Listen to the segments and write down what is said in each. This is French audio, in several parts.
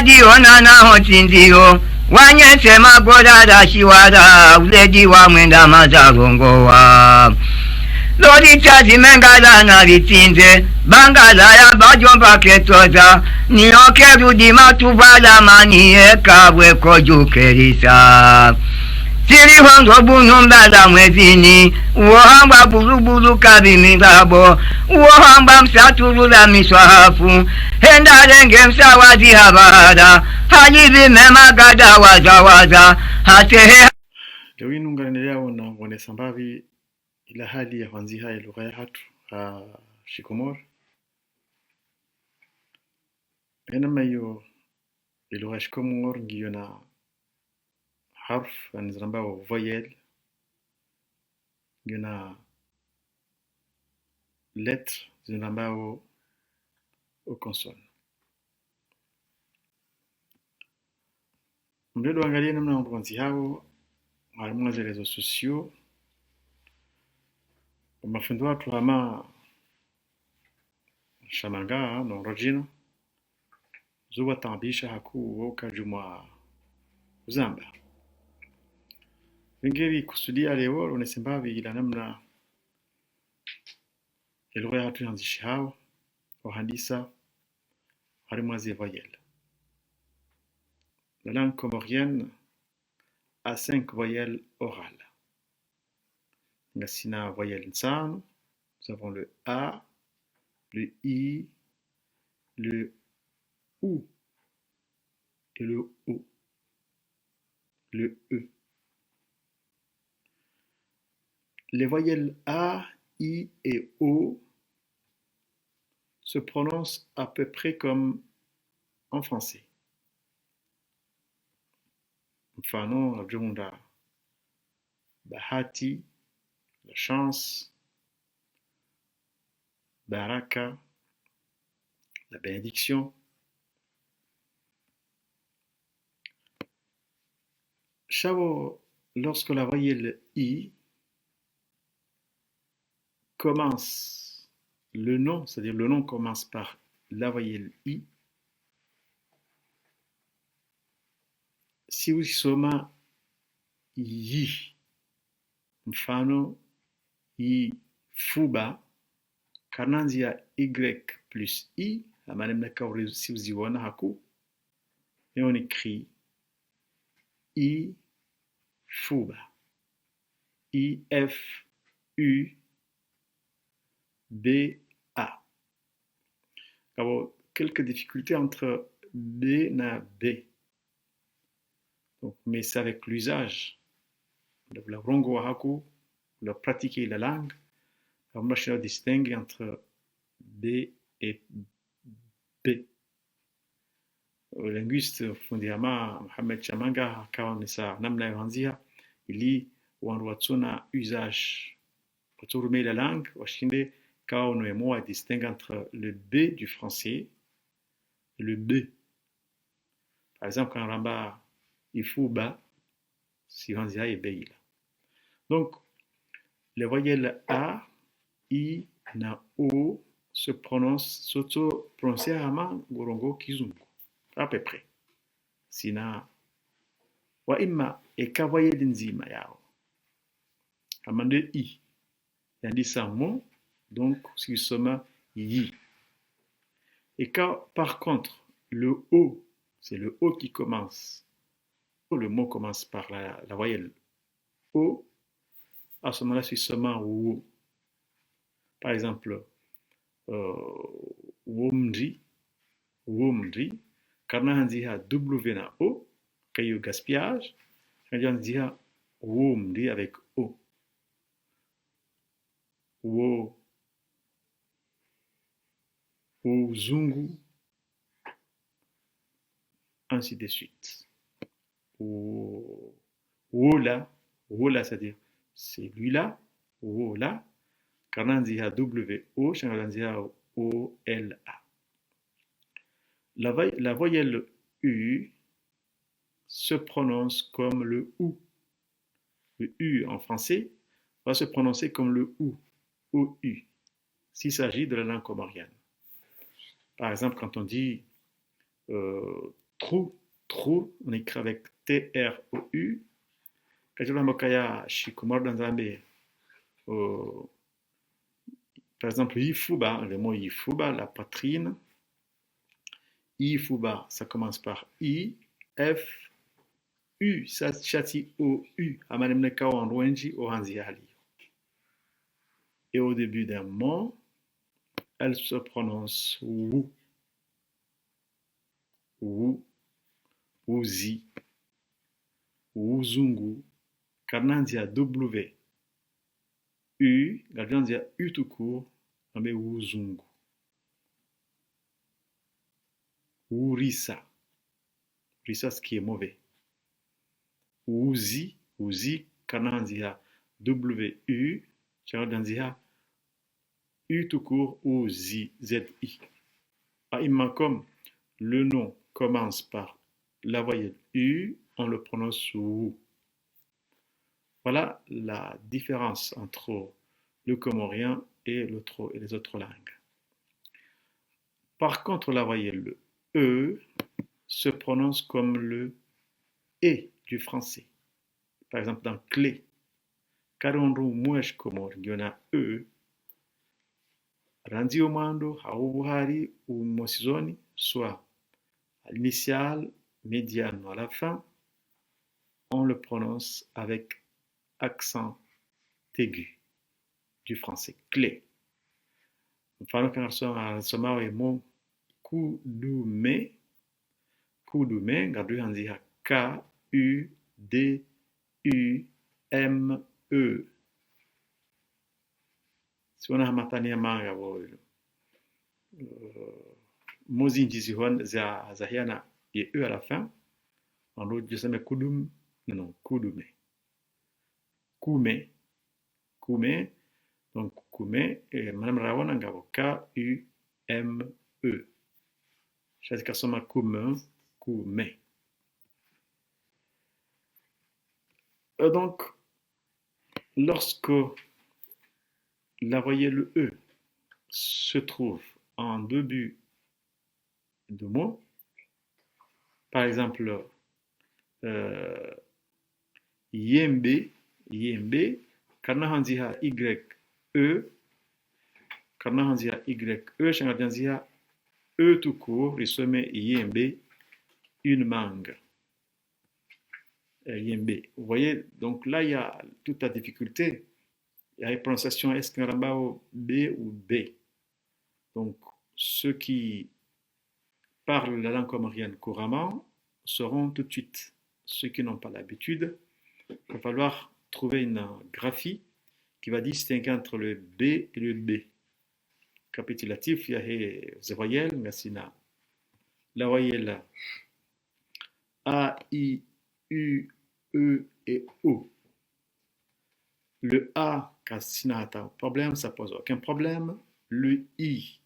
jiona na hochinzio wanyese magoda da shiwada uledi wa mwenda mazagongowa lori chazi mengala na vitinze bangala ya bajomba ketoza nioke rudi matubala manie kabwe kojukerisa tiri hondo bunumbala mwezini uohamba bulubulu kabimigabo uohamba msaturula miswahafu henda renge msawazi habada halivi memagada wazawaza hatehe leo hii nungaendelea na sambavi ila hali ya kwanzia ya lugha ya hatu shikomor enama hiyo lugha ya shikomor ngiyo na harf nizambao voyelle ngiyo na lettre zinambao au consonne. Mbedo angalia namna wanafunzi hao walimu za reseaux sociaux mafundo watu ama shamanga no rojina zuwa tambisha haku woka juma uzamba ngeri kusudia leo unasembavi ila namna lugha ya watu yanzishi hao wahandisa walimu za voyelle. La langue comorienne a 5 voyelles orales. Nous voyelle nsano, nous avons le A, le I, le OU et le O, le E. Les voyelles A, I et O se prononcent à peu près comme en français. Mfano najumunda bahati, la chance, baraka, la bénédiction. Chavo, lorsque la voyelle I commence le nom, c'est-à-dire le nom commence par la voyelle I, si vous soma yi, mfano yi fuba, kananzia y plus i, la madame la si vous y voyez haku, et on écrit i fuba, i f u b a. Alors, quelques difficultés entre b et b. Donc, mais c'est avec l'usage de la rongo haku, de pratiquer la langue, on va distinguer entre B et B. Le linguiste Fundiama Mohamed Chamanga kaonesa namna yoanzia ili wanruatsuna usage kuturume la langue washinde kaonoemo à distinguer entre le B du français et le B. Par exemple, quand on ramba Ifuba, si on dit Beila. Donc, les voyelles A, I, na O se prononcent, s'auto-prononcent à Gorongo Kizungu, à peu près. Sina, wa imma, et ka voyelle nzima yao. Amande I. Yandi sa mot, donc, si soma yi. Et quand, par contre, le O, c'est le O qui commence. Le mot commence par la voyelle O, à ce moment-là, c'est seulement O. Par exemple, womri, karna hanziha W na O, kayo gaspillage, hanziha womri avec O. Wo zungu, ainsi de suite. Wola, c'est-à-dire c'est lui-là, wola, kananziha W-O, kananziha O-L-A. La voyelle U se prononce comme le OU. Le U en français va se prononcer comme le OU, O-U, s'il s'agit de la langue comorienne. Par exemple, quand on dit trou, on écrit avec T-R-O-U. Kajula Mokaya Shikumar Danzambe. Par exemple, Ifuba, le mot Ifuba, la poitrine. Ifuba, ça commence par I, F, U, ça chati O, U, amanemneka en Rwenji, Oranziali. Et au début d'un mot, elle se prononce Wu, Wu, Wuzi, Wuzungu, Karnandia W, U, Karnandia U tout court, on met Wuzungu. Wurisa, Risa ce qui est mauvais. Wuzi, Karnandia W-U, Karnandia U tout court, Uzi, Z-I. Comme le nom commence par la voyelle U, on le prononce Wu. Voilà la différence entre le comorien et les autres langues. Par contre, la voyelle E se prononce comme le E du français. Par exemple, dans clé, Karondru Mwesh Komor, il y en a E. Randi Omando, Haoubuhari ou Mosizoni, soit à l'initiale, médiane ou à la fin, on le prononce avec accent aigu du français. Clé. Mfano kanasoma wemo kudume, ngadu yanzia K-U-D-U-M-E. Si on a matania manga mozinji zihon za hiana et E à la fin, en l'autre je sais kudum, non, kudume. Kume, donc Kume, et Madame Rawana Ngabo, K-U-M-E. Chaque kasoma Kume. Donc, lorsque la voyelle E se trouve en début de mot, par exemple, Yembe, Karnahanzia Y-E, Shangadanzia E tout court, il se met Yembe, une mangue. Yembe. Vous voyez, donc là, il y a toute la difficulté. Il y a une prononciation Eskarambao B ou B. Donc, ceux qui parlent la langue comorienne couramment sauront tout de suite. Ceux qui n'ont pas l'habitude, il va falloir trouver une graphie qui va distinguer entre le B et le B. Capitulatif, il y a les voyelles, mais la voyelle A, I, U, E et O. Le A, quand il y a un problème, ça pose aucun problème. Le I,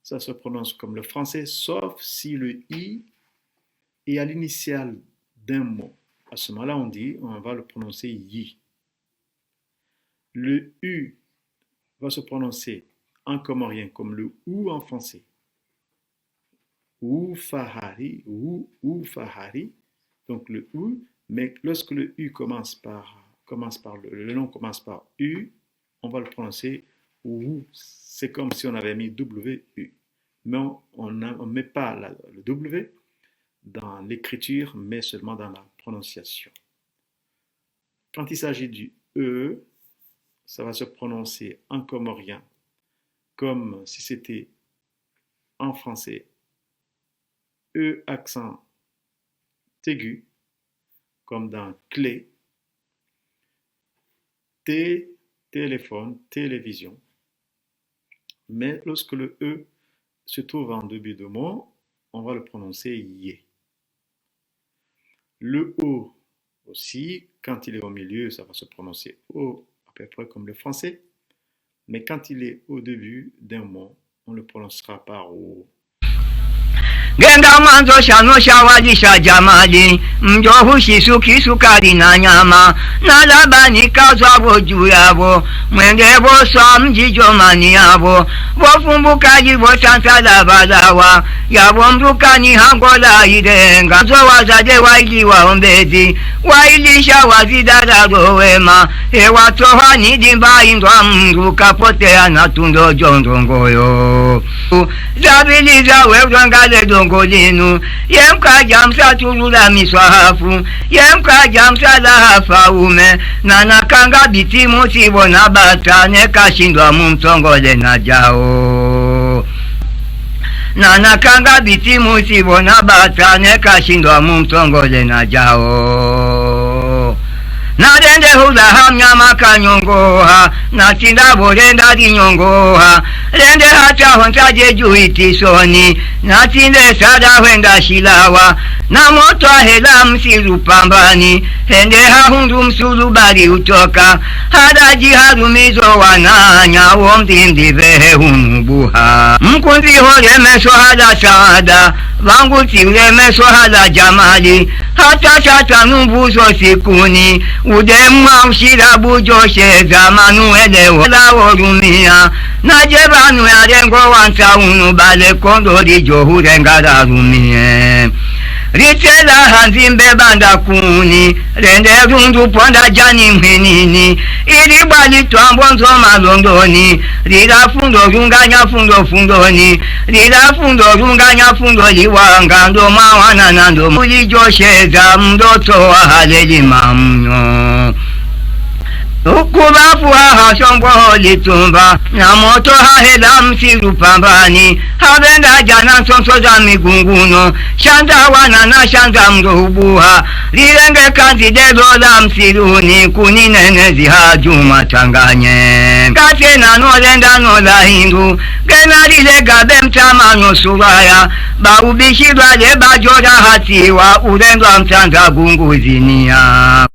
ça se prononce comme le français, sauf si le I est à l'initiale d'un mot. À ce moment-là, on va le prononcer yi. Le U va se prononcer en comorien comme le OU en français. Ou fahari, donc le OU, mais lorsque le U le nom commence par U, on va le prononcer OU. C'est comme si on avait mis WU. Mais on ne met pas le W dans l'écriture, mais seulement dans la prononciation. Quand il s'agit du E, ça va se prononcer en comorien comme si c'était en français E accent aigu, comme dans clé, T, téléphone, télévision. Mais lorsque le E se trouve en début de mot, on va le prononcer yé. Le O aussi, quand il est au milieu, ça va se prononcer O, à peu près comme le français. Mais quand il est au début d'un mot, on le prononcera par O. Genda mwanzo shano shawalisha jamali, mjohu shisu kisukari na nyama, na Labani kazwabo juu yabo, mwenge boswa mjijo mani yabo, bofumbukaji bosansa labalawa, yabo mdukani hangola idenga, zo wazade waili waombezi, wailisha wazidara rowema, watoha nidimba indwa mruka potea na tundo jondongoyo. Zabiliza wewangale dongolinu, yemkaja msatulula miswahafu, yemkaja msalahafa ume, na nakanga bitimu sibona bata, nekashindwa mumtongole na jao. Na nakanga bitimu sibona bata, nekashindwa mumtongole na jao. Na rende hula hamnyama kanyongoha, na tinda borenda di nyongoha, rende hata hontaje juitisoni, na tinde sada wenda shilawa, na moto hela msiru pambani, hende hahundu msuru bari utoka, hadaji harumizo wananya, womdindivehe hunubuha. Mkunzi hole meso hada saada, vangu tiule meso hada jamali, hata sata numbuzo sikuni, udemwa ushirabu joshe zamanu elewo la orumia, na jebanu ya rengo wansa unubale kondori johure ngara rumie. Ritela hanzimbe banda kuni, rende rundu ponda jani mwenini, ili bali tuambonzo malondoni, lila fundo runganya fundo fundoni, lila fundo runganya fundo liwanga, ndo mawana na ndo muli josheza mdoto wa haleli mamnyo. Ukubafu hashombo litumba, na moto hahela msiru pambani, habenda jana sonso za migunguno, shanda wana na shanda mrubuha, lirenge kanzi dedo la msiruni, kuninenezi hajuma tanganye. Kate na nolenda nola hindu, gena lile gabe mtama no suraya, ba ubishidwa le bajora hatiwa, urendwa mtanda gunguzinia.